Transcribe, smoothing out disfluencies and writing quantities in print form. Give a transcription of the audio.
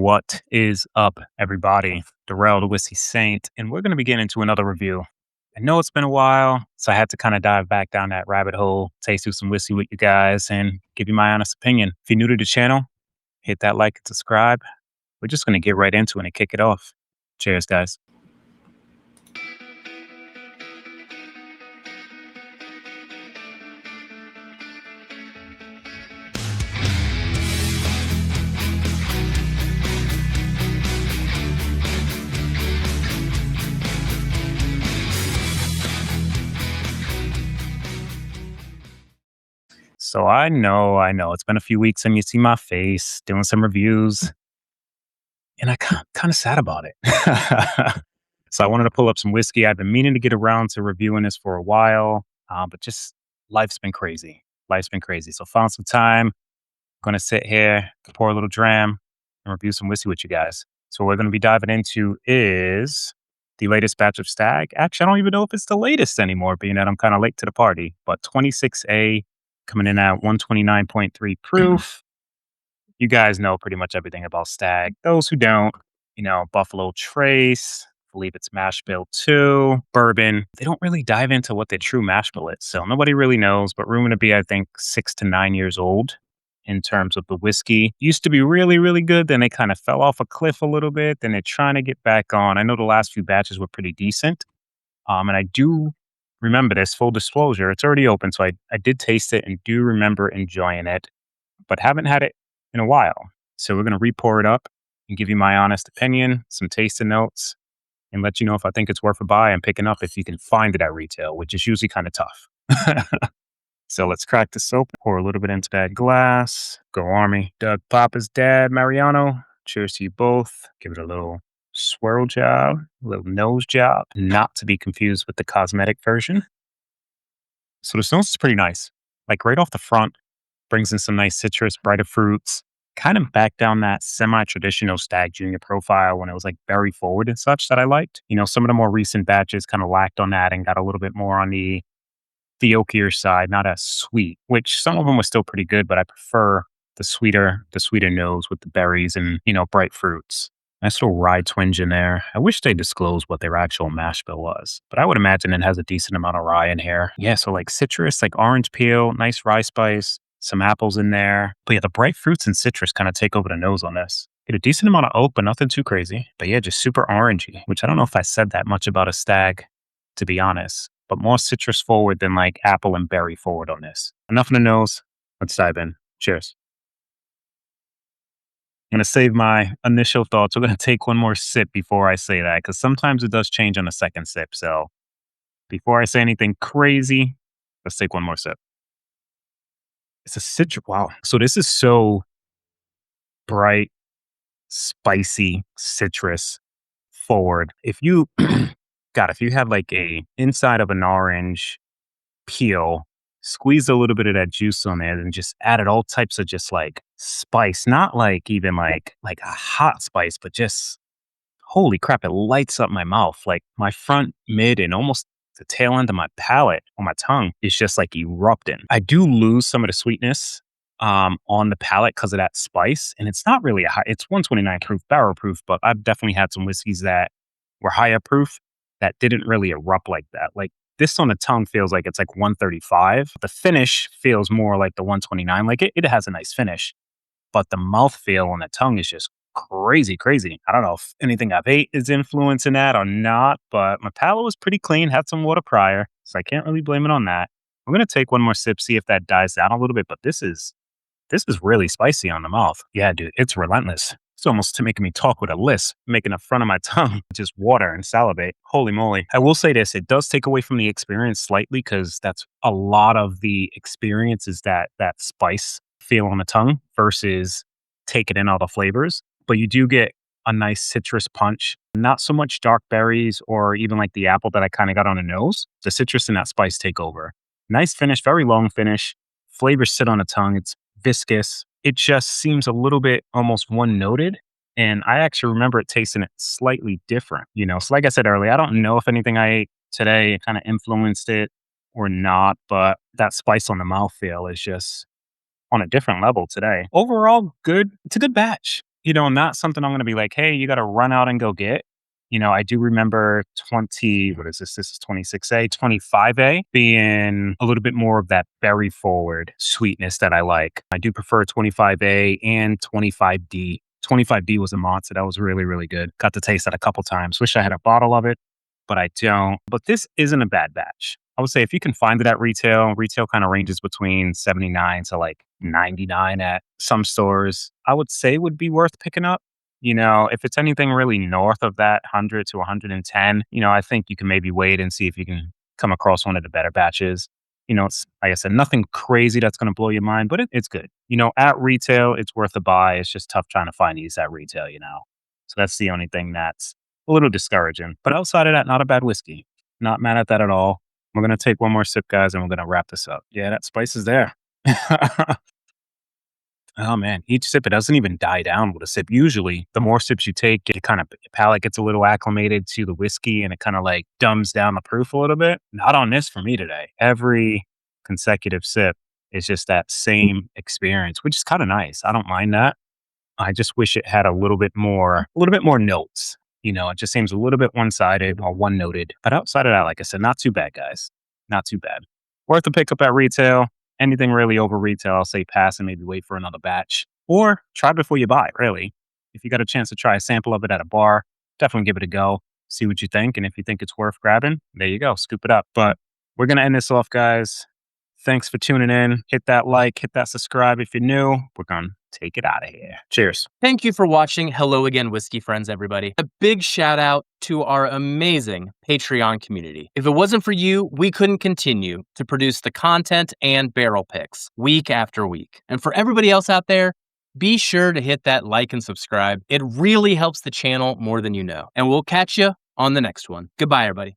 What is up, everybody? Darrell, the Whiskey Saint, and we're going to be getting into another review. I know it's been a while, so I had to kind of dive back down that rabbit hole, taste through some whiskey with you guys, and give you my honest opinion. If you're new to the channel, hit that like and subscribe. We're just going to get right into it and kick it off. Cheers, guys. So I know. It's been a few weeks and you see my face doing some reviews, and I kind of sad about it. So I wanted to pull up some whiskey. I've been meaning to get around to reviewing this for a while, but just life's been crazy. Life's been crazy. So found some time. Going to sit here, pour a little dram, and review some whiskey with you guys. So what we're going to be diving into is the latest batch of Stagg. Actually, I don't even know if it's the latest anymore, being that I'm kind of late to the party. But 26A coming in at 129.3 proof. You guys know pretty much everything about Stagg. Those who don't, Buffalo Trace, I believe it's mash bill 2, bourbon. They don't really dive into what their true mash bill is. So nobody really knows, but rumored to be, I think, 6 to 9 years old in terms of the whiskey. Used to be really, really good. Then they kind of fell off a cliff a little bit. Then they're trying to get back on. I know the last few batches were pretty decent. And I do remember this, full disclosure, it's already open. So I did taste it and do remember enjoying it, but haven't had it in a while. So we're going to re-pour it up and give you my honest opinion, some tasting notes, and let you know if I think it's worth a buy and picking up if you can find it at retail, which is usually kind of tough. So let's crack this open, pour a little bit into that glass. Go Army. Doug Papa's dad, Mariano. Cheers to you both. Give it a little swirl job, a little nose job, not to be confused with the cosmetic version. So the nose is pretty nice. Like right off the front, brings in some nice citrus, brighter fruits, kind of back down that semi-traditional Stagg Junior profile when it was like berry forward and such that I liked. Some of the more recent batches kind of lacked on that and got a little bit more on the oakier side, not as sweet, which some of them were still pretty good, but I prefer the sweeter nose with the berries and, bright fruits. Nice little rye twinge in there. I wish they disclosed what their actual mash bill was, but I would imagine it has a decent amount of rye in here. Yeah, so like citrus, like orange peel, nice rye spice, some apples in there. But yeah, the bright fruits and citrus kind of take over the nose on this. Get a decent amount of oak, but nothing too crazy. But yeah, just super orangey, which I don't know if I said that much about a Stagg, to be honest, but more citrus forward than like apple and berry forward on this. Enough in the nose. Let's dive in. Cheers. I'm going to save my initial thoughts. We're going to take one more sip before I say that, because sometimes it does change on the second sip. So before I say anything crazy, let's take one more sip. It's a citrus. Wow. So this is so bright, spicy citrus forward. If you, if you have like a inside of an orange peel, squeeze a little bit of that juice on there and just added all types of just like spice, not like even like a hot spice, but just holy crap, it lights up my mouth. Like my front, mid, and almost the tail end of my palate on my tongue is just like erupting. I do lose some of the sweetness on the palate because of that spice. And it's not really a high, it's 129 proof, barrel proof, but I've definitely had some whiskeys that were higher proof that didn't really erupt like that. Like this on the tongue feels like it's like 135. The finish feels more like the 129. Like it has a nice finish, but the mouthfeel on the tongue is just crazy, crazy. I don't know if anything I've ate is influencing that or not, but my palate was pretty clean, had some water prior, so I can't really blame it on that. I'm going to take one more sip, see if that dies down a little bit, but this is really spicy on the mouth. Yeah, dude, it's relentless. It's almost making me talk with a lisp, making the front of my tongue just water and salivate. Holy moly. I will say this, it does take away from the experience slightly because that's a lot of the experience is that spice feel on the tongue versus taking in all the flavors. But you do get a nice citrus punch, not so much dark berries or even like the apple that I kind of got on the nose. The citrus and that spice take over. Nice finish, very long finish. Flavors sit on the tongue. It's viscous. It just seems a little bit almost one-noted. And I actually remember it tasting it slightly different, So like I said earlier, I don't know if anything I ate today kind of influenced it or not, but that spice on the mouthfeel is just on a different level today. Overall, good. It's a good batch. Not something I'm gonna be like, "Hey, you gotta run out and go get." I do remember what is this? This is 26A, 25A being a little bit more of that berry forward sweetness that I like. I do prefer 25A and 25D. 25D was a monster. That was really, really good. Got to taste that a couple times. Wish I had a bottle of it, but I don't. But this isn't a bad batch. I would say if you can find it at retail kind of ranges between 79 to like 99 at some stores. I would say would be worth picking up. If it's anything really north of that 100 to 110, I think you can maybe wait and see if you can come across one of the better batches. It's like I said, nothing crazy that's going to blow your mind, but it's good. At retail, it's worth a buy. It's just tough trying to find these at retail. So that's the only thing that's a little discouraging. But outside of that, not a bad whiskey. Not mad at that at all. We're going to take one more sip, guys, and we're going to wrap this up. Yeah, that spice is there. Oh man, each sip, it doesn't even die down with a sip. Usually, the more sips you take, it kind of your palate gets a little acclimated to the whiskey and it kind of like dumbs down the proof a little bit. Not on this for me today. Every consecutive sip is just that same experience, which is kind of nice. I don't mind that. I just wish it had a little bit more notes. It just seems a little bit one-sided or one-noted. But outside of that, like I said, not too bad, guys. Not too bad. Worth a pickup at retail. Anything really over retail, I'll say pass and maybe wait for another batch. Or try before you buy, really. If you got a chance to try a sample of it at a bar, definitely give it a go. See what you think. And if you think it's worth grabbing, there you go. Scoop it up. But we're going to end this off, guys. Thanks for tuning in. Hit that like, hit that subscribe if you're new. We're going to take it out of here. Cheers. Thank you for watching Hello Again, Whiskey Friends, everybody. A big shout out to our amazing Patreon community. If it wasn't for you, we couldn't continue to produce the content and barrel picks week after week. And for everybody else out there, be sure to hit that like and subscribe. It really helps the channel more than you know. And we'll catch you on the next one. Goodbye, everybody.